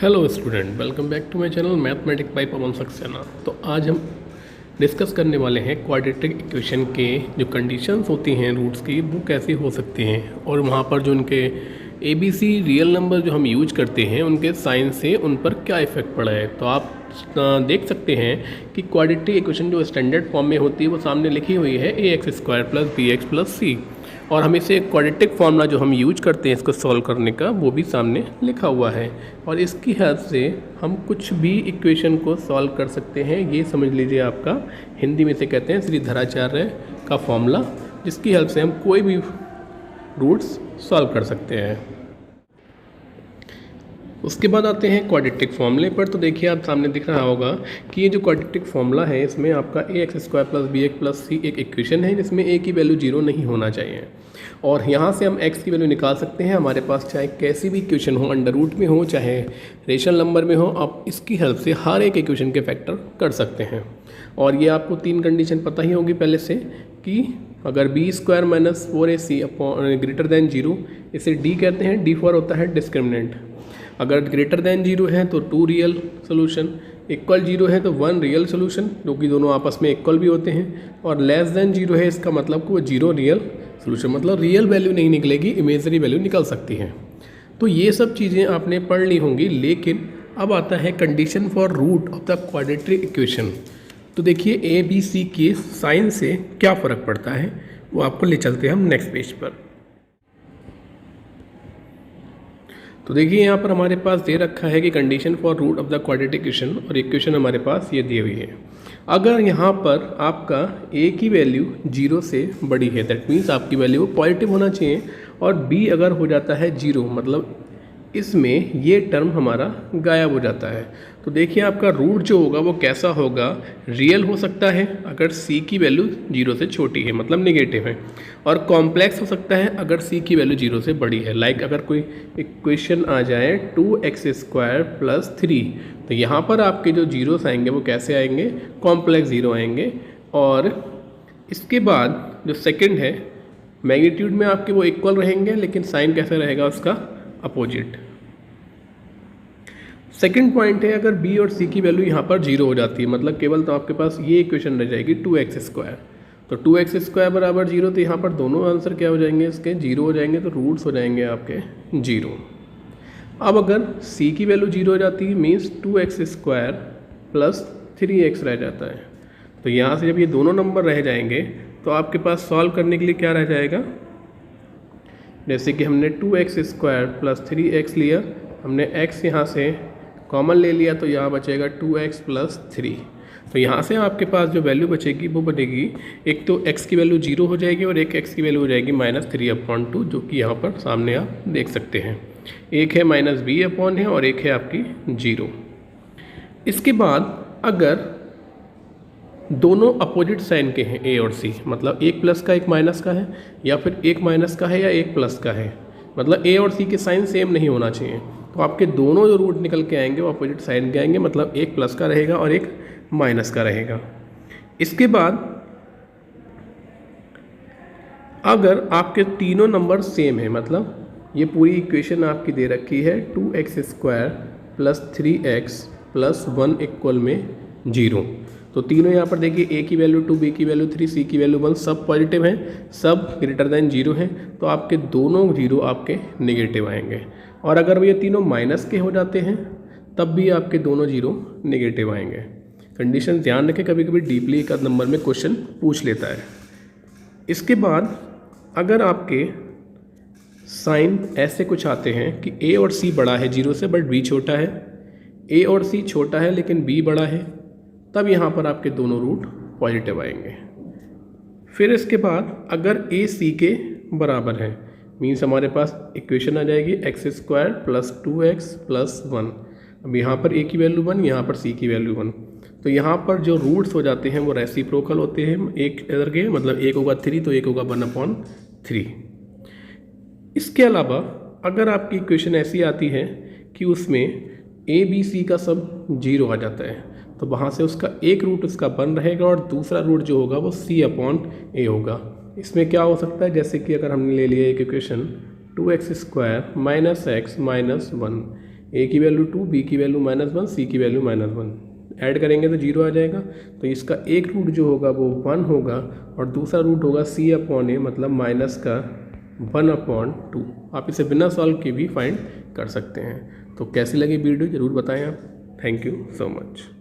Hello student, welcome back to my channel mathematics by Pawan Saxena. तो आज हम डिस्कस करने वाले हैं क्वाड्रेटिक इक्वेशन के जो कंडीशंस होती हैं रूट्स की, वो कैसे हो सकती हैं और वहाँ पर जो उनके ABC रियल नंबर जो हम यूज करते हैं उनके साइन से उन पर क्या इफ़ेक्ट पड़ा है। तो आप देख सकते हैं कि क्वाड्रेटिक इक्वेशन जो स्टैंडर्ड फॉर्म में होती है वो सामने लिखी हुई है ax² + bx + c, और हम इसे क्वाड्रेटिक फार्मूला जो हम यूज करते हैं इसको सॉल्व करने का वो भी सामने लिखा हुआ है, और इसकी हेल्प से हम कुछ भी इक्वेशन को सॉल्व कर सकते हैं। ये समझ लीजिए आपका हिंदी में से कहते हैं श्रीधराचार्य का फॉर्मूला, जिसकी हेल्प से हम कोई भी रूट्स सॉल्व कर सकते हैं। उसके बाद आते हैं क्वाड्रेटिक फॉर्मूले पर। तो देखिए आप सामने दिख रहा होगा कि ये जो क्वाड्रेटिक फॉर्मूला है इसमें आपका ax² + bx + c एक इक्वेशन है जिसमें a की वैल्यू 0 नहीं होना चाहिए, और यहाँ से हम x की वैल्यू निकाल सकते हैं। हमारे पास चाहे कैसी भी इक्वेशन हो, अंडर रूट में हो चाहे रेशनल नंबर में हो, आप इसकी हेल्प से हर एक इक्वेशन के फैक्टर कर सकते हैं। और ये आपको 3 कंडीशन पता ही होगी पहले से कि अगर b² - 4ac > 0, इसे d कहते हैं। d फॉर होता है डिस्क्रिमिनेंट। अगर ग्रेटर देन 0 है तो 2 रियल सोल्यूशन, इक्वल 0 है तो 1 रियल सोल्यूशन, जो कि दोनों आपस में इक्वल भी होते हैं, और लेस देन 0 है इसका मतलब कि वो 0 रियल सोल्यूशन, मतलब रियल वैल्यू नहीं निकलेगी, इमेजरी वैल्यू निकल सकती है। तो ये सब चीज़ें आपने पढ़ ली होंगी। लेकिन अब आता है condition for root of the quadratic equation. तो देखिए ABC के साइन से क्या फ़र्क पड़ता है वो आपको ले चलते हैं हम नेक्स्ट पेज पर। तो देखिए यहाँ पर हमारे पास दे रखा है कि condition for root of the quadratic equation, और इक्वेशन हमारे पास ये दी हुई है। अगर यहाँ पर आपका a की वैल्यू 0 से बड़ी है, दैट मीन्स आपकी वैल्यू पॉजिटिव होना चाहिए, और b अगर हो जाता है 0, मतलब इसमें ये टर्म हमारा गायब हो जाता है। तो देखिए आपका रूट जो होगा वो कैसा होगा, रियल हो सकता है अगर c की वैल्यू 0 से छोटी है, मतलब नेगेटिव है, और कॉम्प्लेक्स हो सकता है अगर c की वैल्यू 0 से बड़ी है। लाइक अगर कोई इक्वेशन आ जाए 2x² + 3, तो यहाँ पर आपके जो जीरोस आएंगे वो कैसे आएंगे, कॉम्प्लेक्स 0 आएंगे। और इसके बाद जो सेकंड है, मैग्नीट्यूड में आपके वो इक्वल रहेंगे, लेकिन साइन कैसे रहेगा उसका अपोजिट। सेकंड पॉइंट है, अगर b और c की वैल्यू यहाँ पर 0 हो जाती है, मतलब केवल तो आपके पास ये इक्वेशन रह जाएगी 2x²। तो 2x² = 0, तो यहाँ पर दोनों आंसर क्या हो जाएंगे, इसके 0 हो जाएंगे, तो रूट्स हो जाएंगे आपके 0। अब अगर c की वैल्यू 0 हो जाती है, मीन्स 2x² + 3x रह जाता है। तो यहाँ से जब ये दोनों नंबर रह जाएंगे तो आपके पास सॉल्व करने के लिए क्या रह जाएगा, जैसे कि हमने 2x² + 3x लिया, हमने x यहाँ से कॉमन ले लिया, तो यहाँ बचेगा 2x + 3। तो यहाँ से आपके पास जो वैल्यू बचेगी वो बनेगी, एक तो x की वैल्यू 0 हो जाएगी और एक x की वैल्यू हो जाएगी -3/2, जो कि यहाँ पर सामने आप देख सकते हैं। एक है -b/, है और एक है आपकी 0। इसके बाद अगर दोनों अपोजिट साइन के हैं a और c, मतलब एक प्लस का एक माइनस का है, या फिर एक माइनस का है या एक प्लस का है, मतलब a और c के साइन सेम नहीं होना चाहिए, तो आपके दोनों जो रूट निकल के आएंगे वो अपोजिट साइन के आएंगे, मतलब एक प्लस का रहेगा और एक माइनस का रहेगा। इसके बाद अगर आपके तीनों नंबर सेम है, मतलब ये पूरी इक्वेशन आपकी दे रखी है 2x² + 3x + 1 = 0, तो तीनों यहाँ पर देखिए a की वैल्यू 2, b की वैल्यू 3, c की वैल्यू 1, सब पॉजिटिव हैं, सब ग्रेटर देन 0 हैं, तो आपके दोनों 0 आपके नेगेटिव आएंगे। और अगर ये तीनों माइनस के हो जाते हैं तब भी आपके दोनों 0 नेगेटिव आएंगे। कंडीशन ध्यान रखें, कभी कभी डीपली एक नंबर में क्वेश्चन पूछ लेता है। इसके बाद अगर आपके साइन ऐसे कुछ आते हैं कि a और c बड़ा है 0 से बट b छोटा है, a और c छोटा है लेकिन b बड़ा है, तब यहाँ पर आपके दोनों रूट पॉजिटिव आएंगे। फिर इसके बाद अगर a c के बराबर है, मीन्स हमारे पास इक्वेशन आ जाएगी x² + 2x + 1। अब यहाँ पर a की वैल्यू 1, यहाँ पर c की वैल्यू 1, तो यहाँ पर जो रूट्स हो जाते हैं वो रेसिप्रोकल होते हैं एक इधर के, मतलब एक होगा 3 तो एक होगा 1/3। इसके अलावा अगर आपकी इक्वेशन ऐसी आती है कि उसमें a b c का सब 0 आ जाता है, तो वहाँ से उसका एक रूट उसका 1 रहेगा और दूसरा रूट जो होगा वो c/a होगा। इसमें क्या हो सकता है, जैसे कि अगर हमने ले लिया एक इक्वेशन 2x² - x - 1, ए की वैल्यू 2, बी की वैल्यू -1, सी की वैल्यू -1। ऐड करेंगे तो 0 आ जाएगा। तो इसका एक रूट जो होगा वो 1 होगा और दूसरा रूट होगा c/a, मतलब माइनस का 1/2। आप इसे बिना सॉल्व के भी फाइंड कर सकते हैं। तो कैसी लगी वीडियो ज़रूर बताएं आप। Thank you so much.